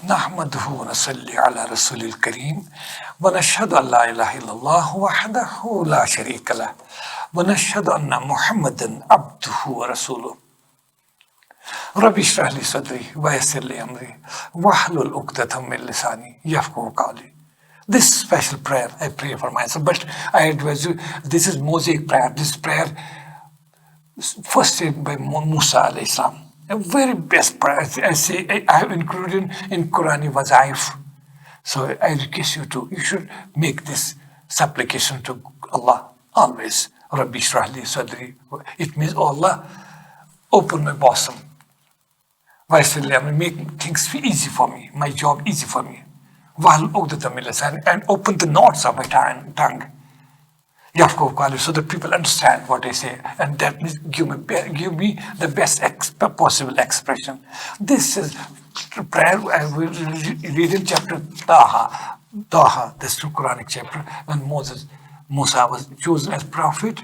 نحمده ونصلي على رسول الكريم ونشهد أن لا إله إلا الله وحده لا شريك له ونشهد أن محمدا عبده ورسوله ربي اشرح لي صدري ويسر لي أمري واحلل عقدة من لساني يفقهوا قولي. This special prayer I pray for myself, but I advise you, this is Mosaic prayer. This prayer first said by Musa alayhi salam. A very best prayer. I say I have included in Quranic wazaif. So I request you should make this supplication to Allah always. Rabbi shrah li sadri. It means, oh Allah, open my bosom. Make things easy for me, my job easy for me. And open the knots of my tongue. So that people understand what I say, and that means give me the best possible expression. This is prayer I will read in chapter Taha, this Quranic chapter, when Musa was chosen as prophet.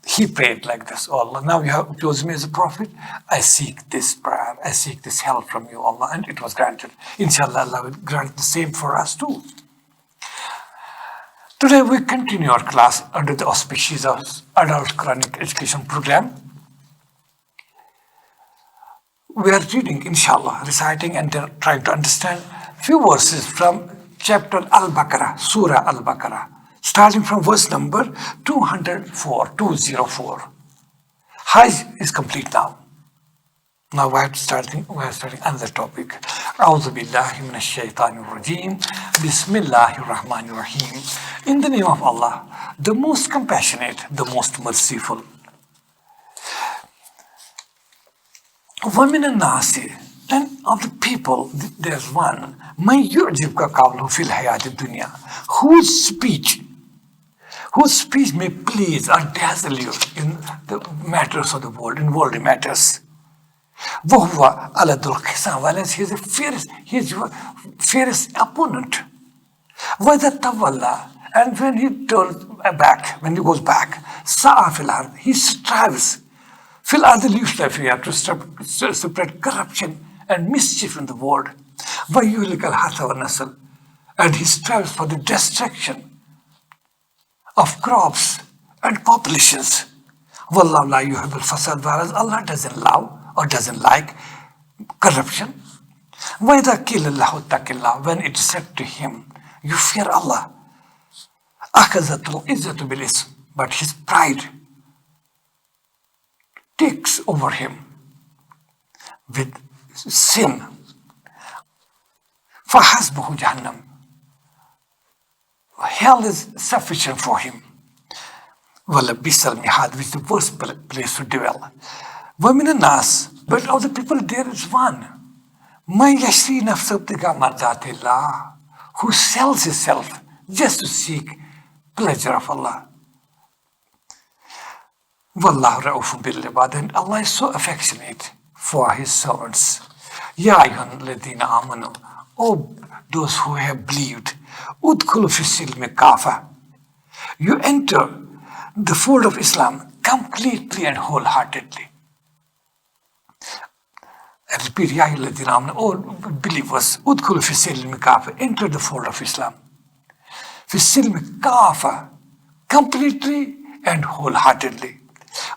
He prayed like this, oh Allah, now you have chosen me as a prophet. I seek this prayer, I seek this help from you, Allah, and it was granted. Inshallah, Allah will grant the same for us too. Today we continue our class under the auspices of Adult Quranic Education Program. We are reading, inshallah, reciting and trying to understand few verses from chapter Al-Baqarah, Surah Al-Baqarah, starting from verse number 204. Hajj is complete now. Now we are starting another topic. A'udhu billahi minash shaitanir rajim. Bismillahir rahmanir rahim. In the name of Allah, the most compassionate, the most merciful. وَمِنَ النَّاسِ, and of the people, there's one, مَنْ يُعْجِبْكَ قَوْلُهُ فِي الْحَيَاةِ الدُّنْيَا, whose speech may please or dazzle you in the matters of the world, in worldly matters. وَهُوَ عَلَى ذُو الْخِصَامِ, whereas he is your fierce opponent. وَإِذَا تَوَلَّى, and when he goes back, سَعَى فِي الْأَرْضِ, he strives فِي الْأَرْضِ لِيُصْلِحَ فِيهَا, to spread corruption and mischief in the world. وَيُهْلِكَ الْحَرْثَ وَالنَّسْلَ, and he strives for the destruction of crops and populations. وَاللَّهُ لَا يُحِبُّ الْفَسَادَ, whereas Allah doesn't love or doesn't like corruption. وَإِذَا قِيلَ لَهُ اتَّقِ اللَّهَ, when it is said to him, you fear Allah, أَخَذَتْهُ الْعِزَّةُ بِالْإِثْمِ, but his pride takes over him with sin. فَحَسْبُهُ جَهَنَّمُ, hell is sufficient for him. وَلَبِّئْسَ الْمِهَادُ, which is the worst place to dwell. وَمِنَ النَّاسِ, but of the people there is one, مَنْ يَشْرِي نَفْسَهُ ابْتِغَاءَ مَرْضَاتِ اللَّهِ, who sells himself just to seek pleasure of Allah. وَاللَّهُ رَءُوفٌ بِالْعِبَادِ, and Allah is so affectionate for his servants. يَا أَيُّهَا الَّذِينَ آمَنُوا, O those who have believed, udkhulu fi silmi kafa, you enter the fold of Islam completely and wholeheartedly. I repeat, Ya ayyuhalladhina amanu, all believers, udkhulu fi silmi kafa, enter the fold of Islam. Fi silmi kafa, completely and wholeheartedly.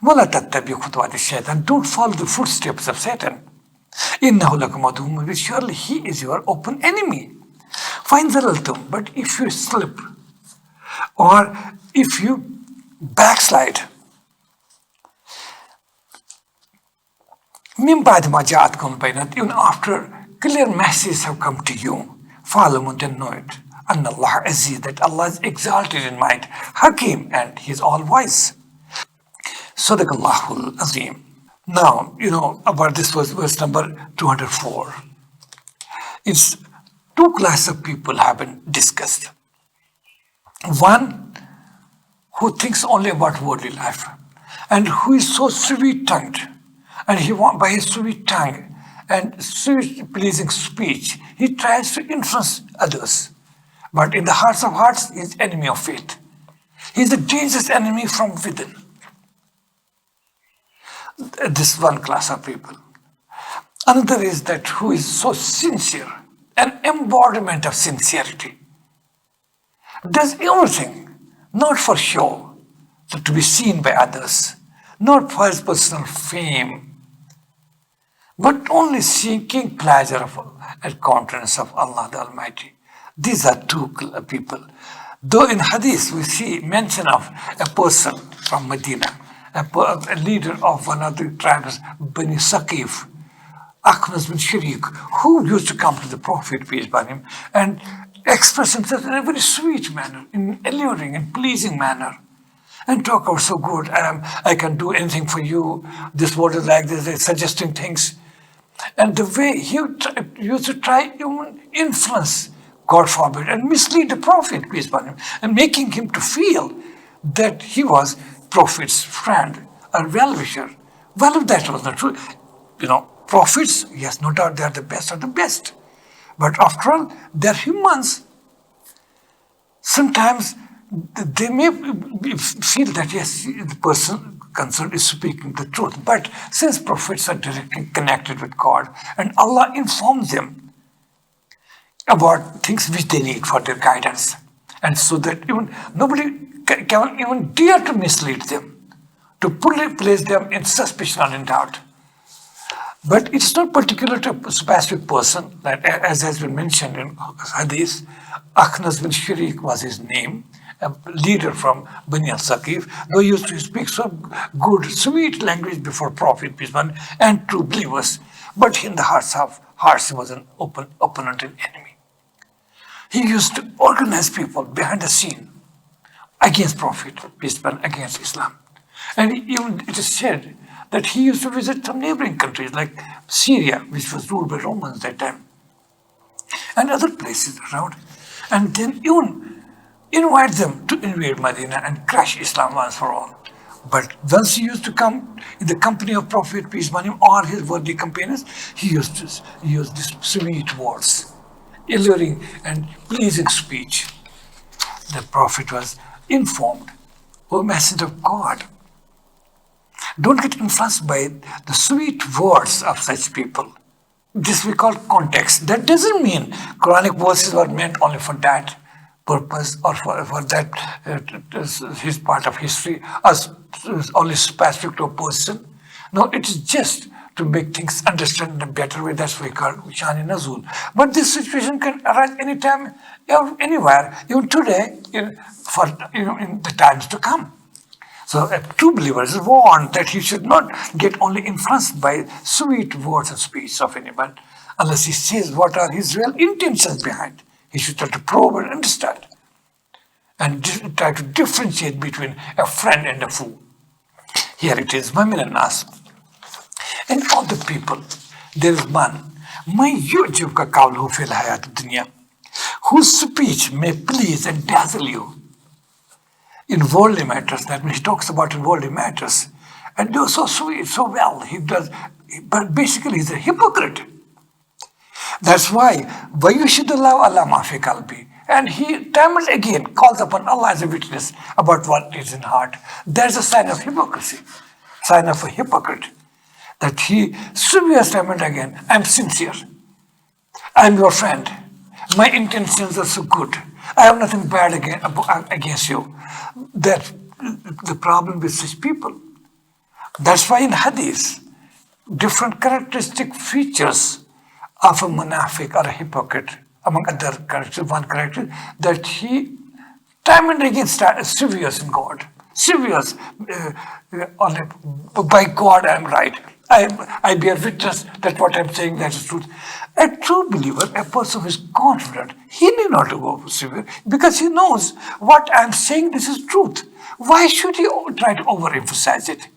Wala tattabi'u khutuwati shaitan, don't follow the footsteps of Satan. Innahu lakum aduwwun mubin, surely he is your open enemy. Fine zalaltum, but if you slip or if you backslide, min ba'di ma ja'atkum al-bayinat, even after clear messages have come to you, fa'lamu, then know it, anna Allah aziz, that Allah is exalted in might, hakim, and he is all wise. Sadaqallahul azim. Now, about this was verse number 204. It's two classes of people have been discussed. One who thinks only about worldly life, and who is so sweet-tongued, and he wants, by his sweet tongue and sweet pleasing speech, he tries to influence others. But in the hearts of hearts, he is enemy of faith. He is a dangerous enemy from within. This one class of people. Another is that who is so sincere an embodiment of sincerity. Does everything, not for show, so to be seen by others, not for his personal fame, but only seeking pleasure and countenance of Allah the Almighty. These are two people. Though in Hadith we see mention of a person from Medina, a leader of one of the tribes, Bani Saqif, Akhnas bin Sharik, who used to come to the Prophet, peace be upon him, and express himself in a very sweet manner, in alluring and pleasing manner, and talk about so good, I can do anything for you, this word is like this, suggesting things. And the way he used to try to influence, God forbid, and mislead the Prophet, peace be upon him, and making him to feel that he was Prophet's friend or well-wisher. Well, if that was not true, prophets, yes, no doubt they are the best of the best. But after all, they're humans. Sometimes they may feel that, yes, the person concerned is speaking the truth. But since prophets are directly connected with God, and Allah informs them about things which they need for their guidance, and so that even nobody can even dare to mislead them, to place them in suspicion or in doubt. But it's not particular to a specific person, that, as has been mentioned in Hadith, Akhnas bin Sharik was his name, a leader from Bani al-Saqif, though he used to speak so good, sweet language before Prophet, peace be upon him, and true believers. But in the hearts he was an opponent and enemy. He used to organize people behind the scene against Prophet, peace be upon him, against Islam. And even it is said that he used to visit some neighboring countries like Syria, which was ruled by Romans at that time, and other places around, and then even invite them to invade Medina and crush Islam once for all. But once he used to come in the company of Prophet, peace be upon him, or his worthy companions, he used to use these sweet words, alluring and pleasing speech. The Prophet was informed, O Messenger of God, don't get influenced by the sweet words of such people. This we call context. That doesn't mean Quranic verses were meant only for that purpose or for that his part of history, as only specific to a person. No, it is just to make things understand in a better way. That's why we call Shani-Nazul. But this situation can arise anytime, anywhere, even today, in the times to come. So a true believer is warned that he should not get only influenced by sweet words and speech of anyone, unless he sees what are his real intentions behind. He should try to probe and understand, and try to differentiate between a friend and a fool. Here it is, Mu'min and Nas. And all the people, there is one, मैं युजब का काल हो fill हयात दुनिया, whose speech may please and dazzle you in worldly matters. That means he talks about in worldly matters, and do so sweet, so well. He does, but basically he's a hypocrite. That's why Vayushidullah Allah Mafi Kalbi. And he time and again calls upon Allah as a witness about what is in heart. There's a sign of hypocrisy, sign of a hypocrite. That he swears time and again, I'm sincere. I'm your friend. My intentions are so good. I have nothing bad against you. That's the problem with such people. That's why in Hadith, different characteristic features of a munafiq or a hypocrite, among other characters, one character, that he time and again swears in God. Swears, by God I am right. I bear witness that what I'm saying, that is truth. A true believer, a person who is confident, he need not to go swear, because he knows what I'm saying, this is truth. Why should he try to overemphasize it?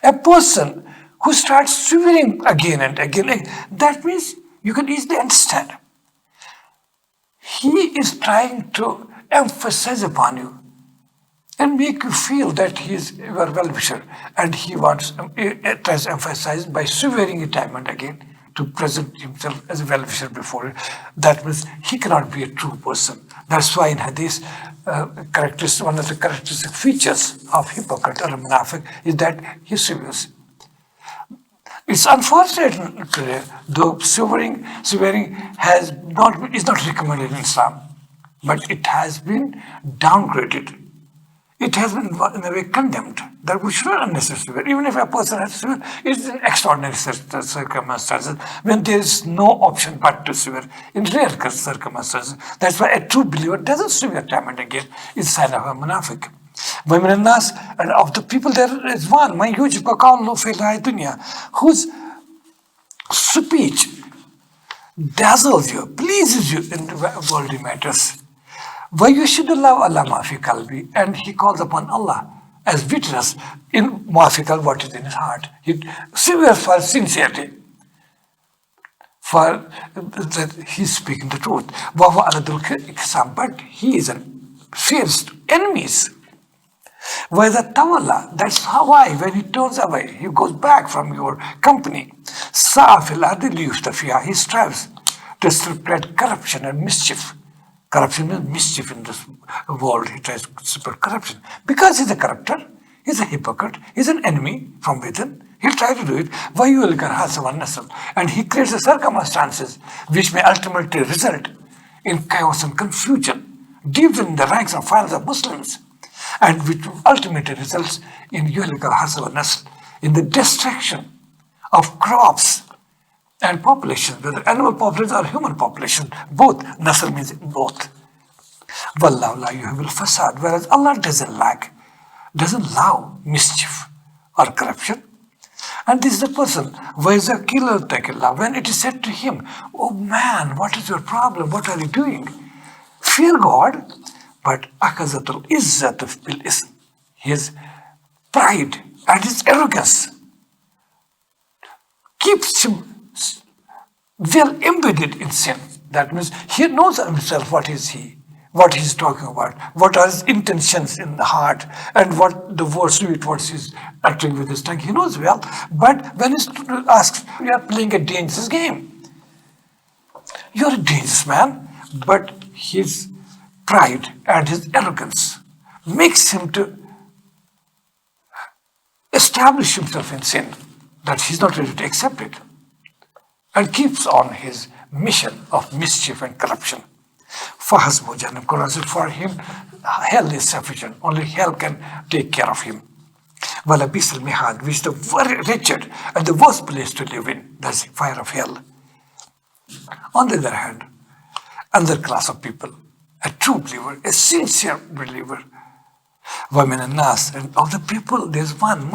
A person who starts swearing again and again, that means you can easily understand. He is trying to emphasize upon you and make you feel that he is your well-wisher, and he wants tries to emphasize by swearing it time and again to present himself as a well-wisher before you. That means he cannot be a true person. That's why in Hadith, one of the characteristic features of hypocrite or a munafiq is that he swears. It's unfortunate today, though swearing is not recommended in Islam, but it has been downgraded. It has been in a way condemned that we should not unnecessarily swear. Even if a person has to swear, it's in extraordinary circumstances when there is no option but to swear. In rare circumstances, that's why a true believer doesn't swear time and again. It's a sign of a munafiq. And of the people there is one, whose speech dazzles you, pleases you in worldly matters. And he calls upon Allah as witness in muafiqal what is in his heart. He swears for sincerity, for that he's speaking the truth. But he is an fierce enemies. That's why when he turns away, he goes back from your company. He strives to spread corruption and mischief. Corruption means mischief in this world. He tries to spread corruption. Because he's a corrupter, he's a hypocrite, he's an enemy from within. He'll try to do it. And he creates the circumstances which may ultimately result in chaos and confusion deep in the ranks and files of Muslims, and which ultimately results in the destruction of crops and population, whether animal population or human population, both. Nasr means both. Wallahu la yuhibbul fasad, whereas Allah doesn't allow mischief or corruption. And this is the person, when it is said to him, oh man, what is your problem? What are you doing? Fear God, but akazatul izzat bil ism, his pride and his arrogance keeps him well embedded in sin. That means he knows himself what he's talking about, what are his intentions in the heart, and what the sweet words he's uttering with his tongue. He knows well, but when he's asked, you are playing a dangerous game. You're a dangerous man, but his pride and his arrogance makes him to establish himself in sin, that he's not ready to accept it, and keeps on his mission of mischief and corruption. For him, hell is sufficient. Only hell can take care of him. Walabis al-mihad, which is the very wretched and the worst place to live in. That's the fire of hell. On the other hand, another class of people, a true believer, a sincere believer, and of the people, there's one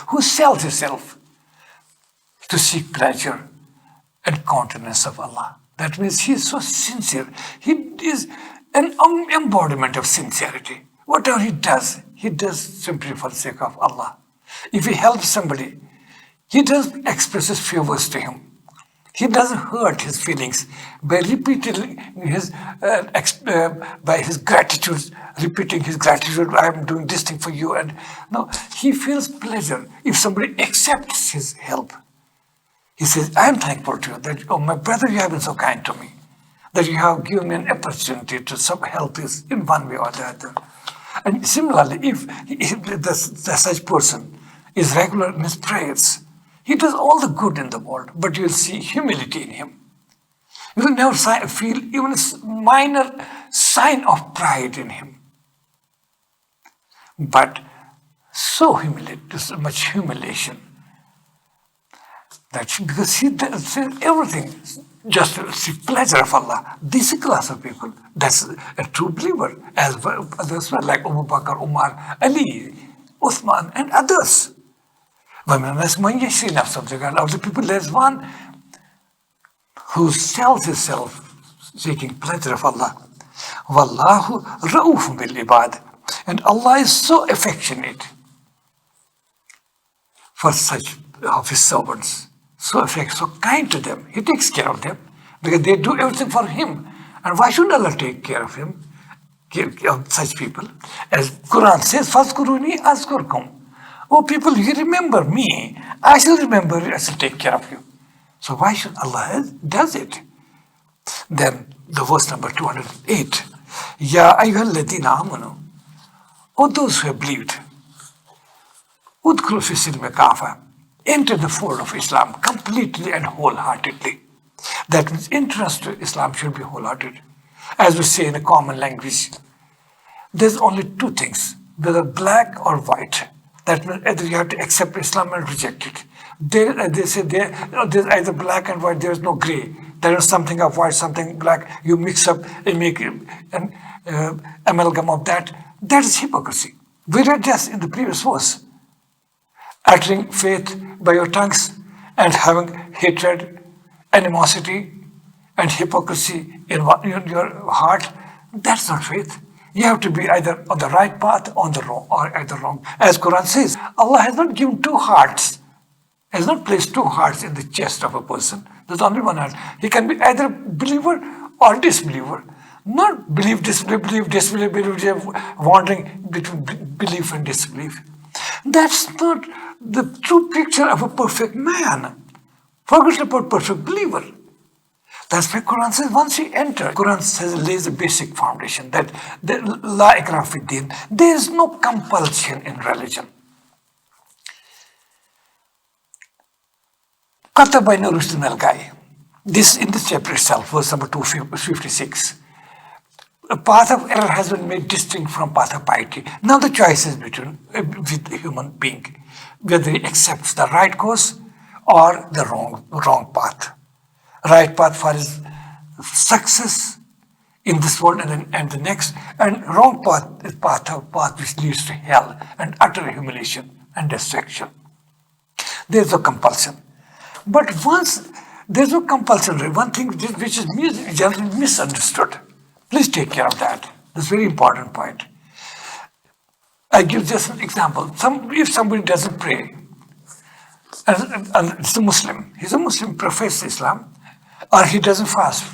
who sells himself to seek pleasure and countenance of Allah. That means he is so sincere. He is an embodiment of sincerity. Whatever he does simply for the sake of Allah. If he helps somebody, he doesn't express his favors to him. He doesn't hurt his feelings by repeating by his gratitude, repeating his gratitude. I am doing this thing for you, and no, he feels pleasure if somebody accepts his help. He says, I am thankful to you that, oh my brother, you have been so kind to me, that you have given me an opportunity to help this in one way or the other. And similarly, if the such person is regular in his prayers, he does all the good in the world, but you will see humility in him. You will never feel even a minor sign of pride in him. But so much humiliation, that because he does everything just to seek pleasure of Allah. This class of people, that's a true believer, as well, others were like Abu Bakr, Umar, Ali, Uthman, and others. Of the people, there's one who sells himself seeking pleasure of Allah. Wallahu ra'ufun bil ibad. And Allah is so affectionate for such of his servants. So kind to them. He takes care of them because they do everything for him. And why should Allah take care of him, of such people? As Quran says, Fazkuruni azkurkum. Oh people, you remember me, I shall remember you, I shall take care of you. So why should Allah does it? Then the verse number 208. Ya ayyuhalladhina amanu. Oh those who have believed. Udkhulu fi silmi kafa. Enter the fold of Islam completely and wholeheartedly. That means entrance to Islam should be wholehearted. As we say in a common language, there's only two things, whether black or white. That means either you have to accept Islam and reject it. They say there's either black and white, there's no gray. There is something of white, something black, you mix up and make an amalgam of that. That is hypocrisy. We read this in the previous verse. Uttering faith by your tongues and having hatred, animosity, and hypocrisy in your heart, that's not faith. You have to be either on the right path or on the wrong, or either wrong. As Quran says, Allah has not given two hearts, has not placed two hearts in the chest of a person. There's only one heart. He can be either believer or disbeliever. Not believe, disbelieve, wandering between belief and disbelief. That's not the true picture of a perfect man. Forget about perfect believer. That's why Quran says once you enter, Quran says lays a basic foundation that la ikrah fi din. There is no compulsion in religion. Katabayna rushd min al-ghayy. This in this chapter itself, verse number 256. A path of error has been made distinct from path of piety. Now the choice is between with the human being, whether he accepts the right course or the wrong path. Right path for his success in this world and the next, and wrong path is path which leads to hell and utter humiliation and destruction. There's no compulsion. But once there's no compulsion, one thing which is generally misunderstood. Please take care of that. That's a very important point. I give just an example. If somebody doesn't pray, and it's a Muslim, he's a Muslim, professes Islam, or he doesn't fast,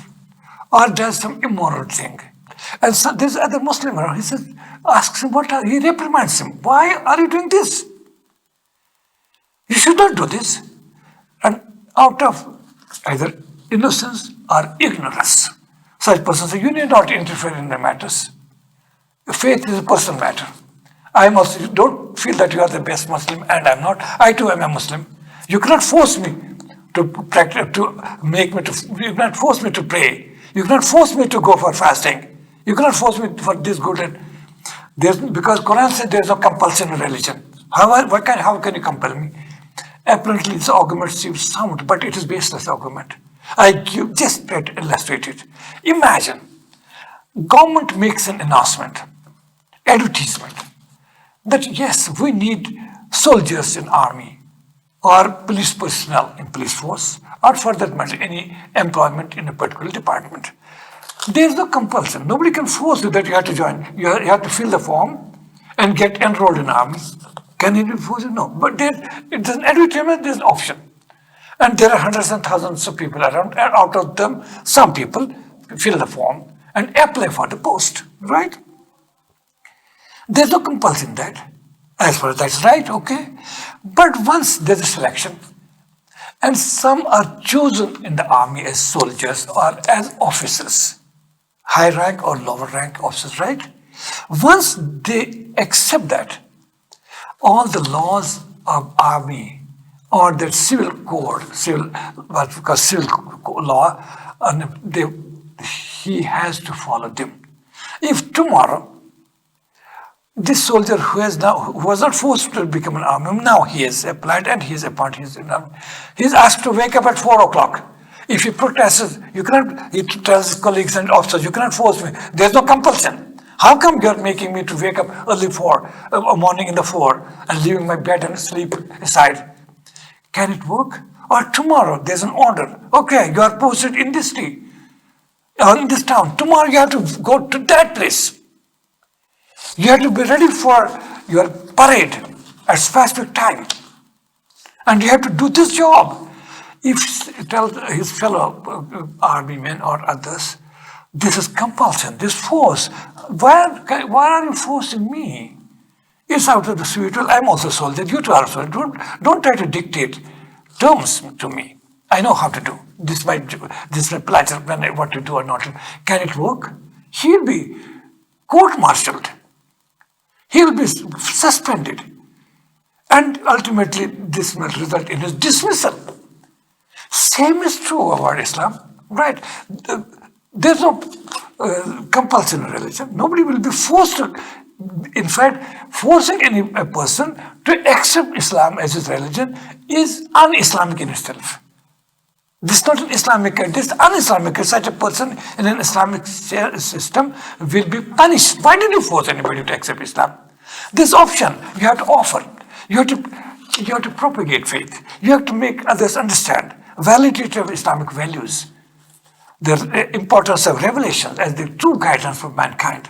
or does some immoral thing. And so there's other Muslim around, asks him, he reprimands him. Why are you doing this? You should not do this. And out of either innocence or ignorance, such person says, you need not interfere in the matters. Faith is a personal matter. I am also, don't feel that you are the best Muslim and I'm not. I too am a Muslim. You cannot force me to practice, you cannot force me to pray. You cannot force me to go for fasting. You cannot force me for this good. Because Quran said there is no compulsion in religion. How can you compel me? Apparently this argument seems sound, but it is baseless argument. I just try to illustrate it. Imagine, government makes an announcement, advertisement, that yes, we need soldiers in army, or police personnel in police force, or for that matter, any employment in a particular department. There is no compulsion. Nobody can force you that you have to join. You have to fill the form and get enrolled in army. Can you force you? No. But it doesn't advertisement, there's an option. And there are hundreds and thousands of people around, and out of them, some people fill the form and apply for the post, right? There's no compulsion in that. As far as that's right, okay. But once there's a selection, and some are chosen in the army as soldiers or as officers, high rank or lower rank officers, right? Once they accept that, all the laws of army or that civil code, what we call civil law, he has to follow them. If tomorrow, this soldier who was not forced to become an army, now he is applied and he is appointed, he is asked to wake up at 4 o'clock. If he protests, he tells his colleagues and officers, you cannot force me. There's no compulsion. How come you're making me to wake up early morning in the 4 and leaving my bed and sleep aside? Can it work? Or tomorrow there's an order. Okay, you are posted in this city or in this town. Tomorrow you have to go to that place. You have to be ready for your parade at specific time. And you have to do this job. If he tells his fellow army men or others, this is compulsion, this force. Why are you forcing me? It's out of the sweet will. I'm also a soldier. You too are a soldier. Don't try to dictate terms to me. I know how to do. This is my pleasure what to do or not. Can it work? He'll be court-martialed. He'll be suspended. And ultimately, this will result in his dismissal. Same is true about Islam, right? There's no compulsion in religion. Nobody will be forced to. In fact, forcing a person to accept Islam as his religion is un-Islamic in itself. This is not an Islamic, this is un-Islamic. Such a person in an Islamic system will be punished. Why did you force anybody to accept Islam? This option you have to offer. You have to propagate faith. You have to make others understand validity of Islamic values, the importance of revelation as the true guidance for mankind,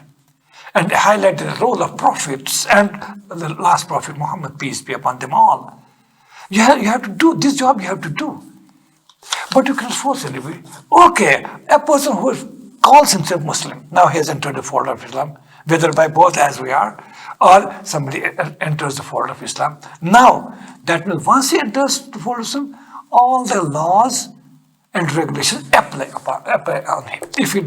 and highlight the role of prophets and the last prophet Muhammad, peace be upon them all. You have to do this job. You have to do, but you can't force anybody. Okay, a person who calls himself Muslim now has entered the fold of Islam, whether by both as we are, or somebody enters the fold of Islam. Now, that means once he enters the fold of Islam, all the laws and regulations apply on him. If he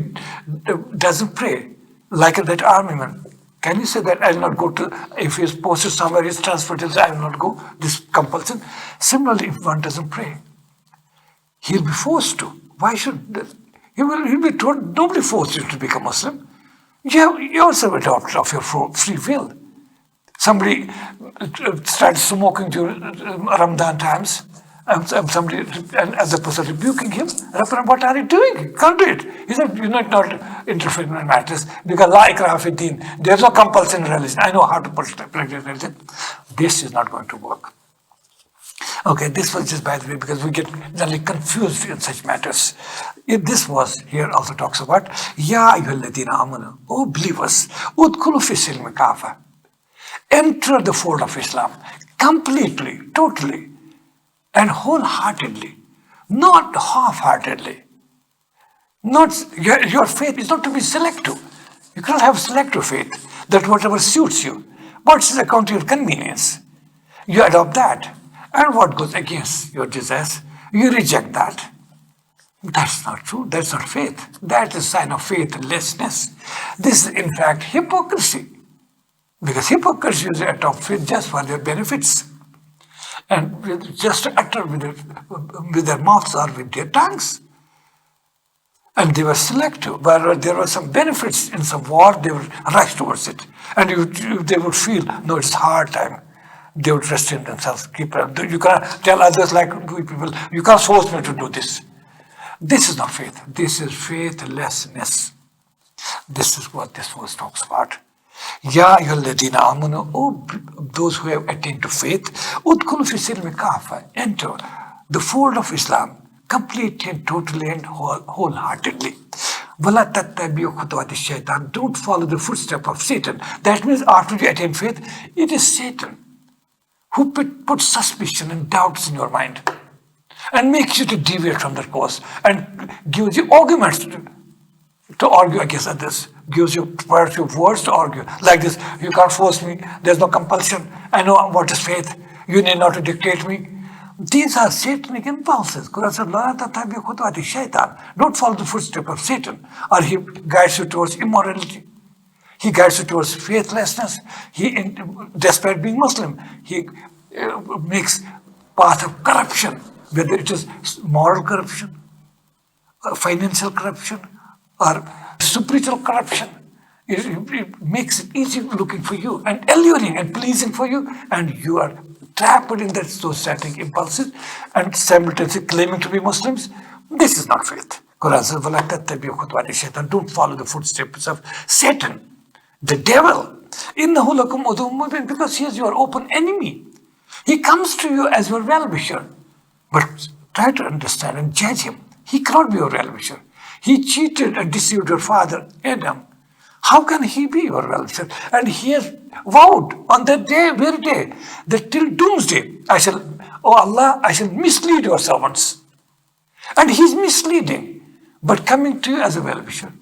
doesn't pray, like that army man, can you say that I will not go to, if he is posted somewhere, he is transferred, I will not go, this compulsion? Similarly, if one doesn't pray, he'll be forced to. Why should, he'll be told, nobody forced you to become Muslim. You yourself adopted of your free will. Somebody started smoking during Ramadan times, and somebody, and as a person rebuking him, what are you doing? You can't do it. He said, you're not interfering in my matters, because la ikraha fi din. There's no compulsion in religion. I know how to practice religion. This is not going to work. Okay, this was just by the way, because we get generally confused in such matters. This was here also talks about, Ya ayyuhalladhina amanu, O believers, udkhulu fi silmi kafa. Enter the fold of Islam completely, totally, and wholeheartedly, not half-heartedly. Not your faith is not to be selective. You cannot have selective faith that whatever suits you, what's according to your convenience, you adopt that, and what goes against your desires, you reject that. That's not true. That's not faith. That is a sign of faithlessness. This is in fact hypocrisy. Because hypocrites usually adopt faith just for their benefits, and just to utter with their mouths or with their tongues. And they were selective. Where there were some benefits in some war, they would rush towards it. And they would feel, no, it's hard time. They would restrain themselves. You can't tell others like we people, you can't force me to do this. This is not faith. This is faithlessness. This is what this verse talks about. Ya ayyuhalladhina amanu, O those who have attained to faith, udkhulu fi silmi kafa, enter the fold of Islam completely and totally and wholeheartedly. Wala tattabi'u khutuwati shaitan, don't follow the footstep of Satan. That means after you attain faith, it is Satan who puts suspicion and doubts in your mind and makes you to deviate from that course and gives you arguments to argue against others, gives you words to argue. Like this, you can't force me, there's no compulsion, I know what is faith, you need not to dictate me. These are satanic impulses. Quran said, don't follow the footsteps of Satan, or he guides you towards immorality. He guides you towards faithlessness. Despite being Muslim, he makes path of corruption, whether it is moral corruption, financial corruption, or spiritual corruption. It makes it easy looking for you and alluring and pleasing for you, and you are trapped in those satanic impulses and simultaneously claiming to be Muslims. This is not faith. Quran says, don't follow the footsteps of Satan, the devil. Because he is your open enemy. He comes to you as your well-wisher. But try to understand and judge him. He cannot be your well-wisher. He cheated and deceived your father, Adam. How can he be your well-wisher? And he has vowed on that day, very day, that till doomsday, oh Allah, I shall mislead your servants. And he's misleading, but coming to you as a well-wisher.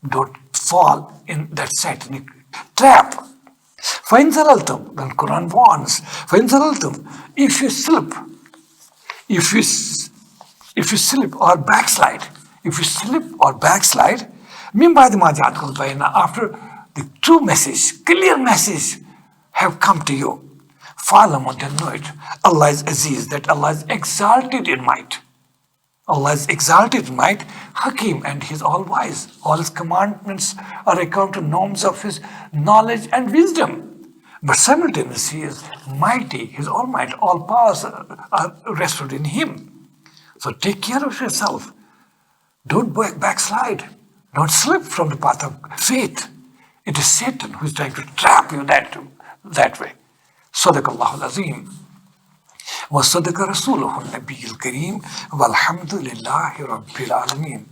Don't fall in that satanic trap. فَإِنْ زَلَلْتُمْ, then Quran warns, فَإِنْ زَلَلْتُمْ, if you slip or backslide, after the true message, clear message have come to you, Fa'lamu, then know it. Allah is Aziz, that Allah is exalted in might. Allah is exalted in might, Hakim, and He is all wise. All His commandments are according to norms of His knowledge and wisdom. But simultaneously, He is mighty, His almighty, all powers are rested in Him. So take care of yourself. Don't backslide. Don't slip from the path of faith. It is Satan who is trying to trap you that way. Sadaqallahu al-Azim. وصدق رسوله النبي الكريم والحمد لله رب العالمين.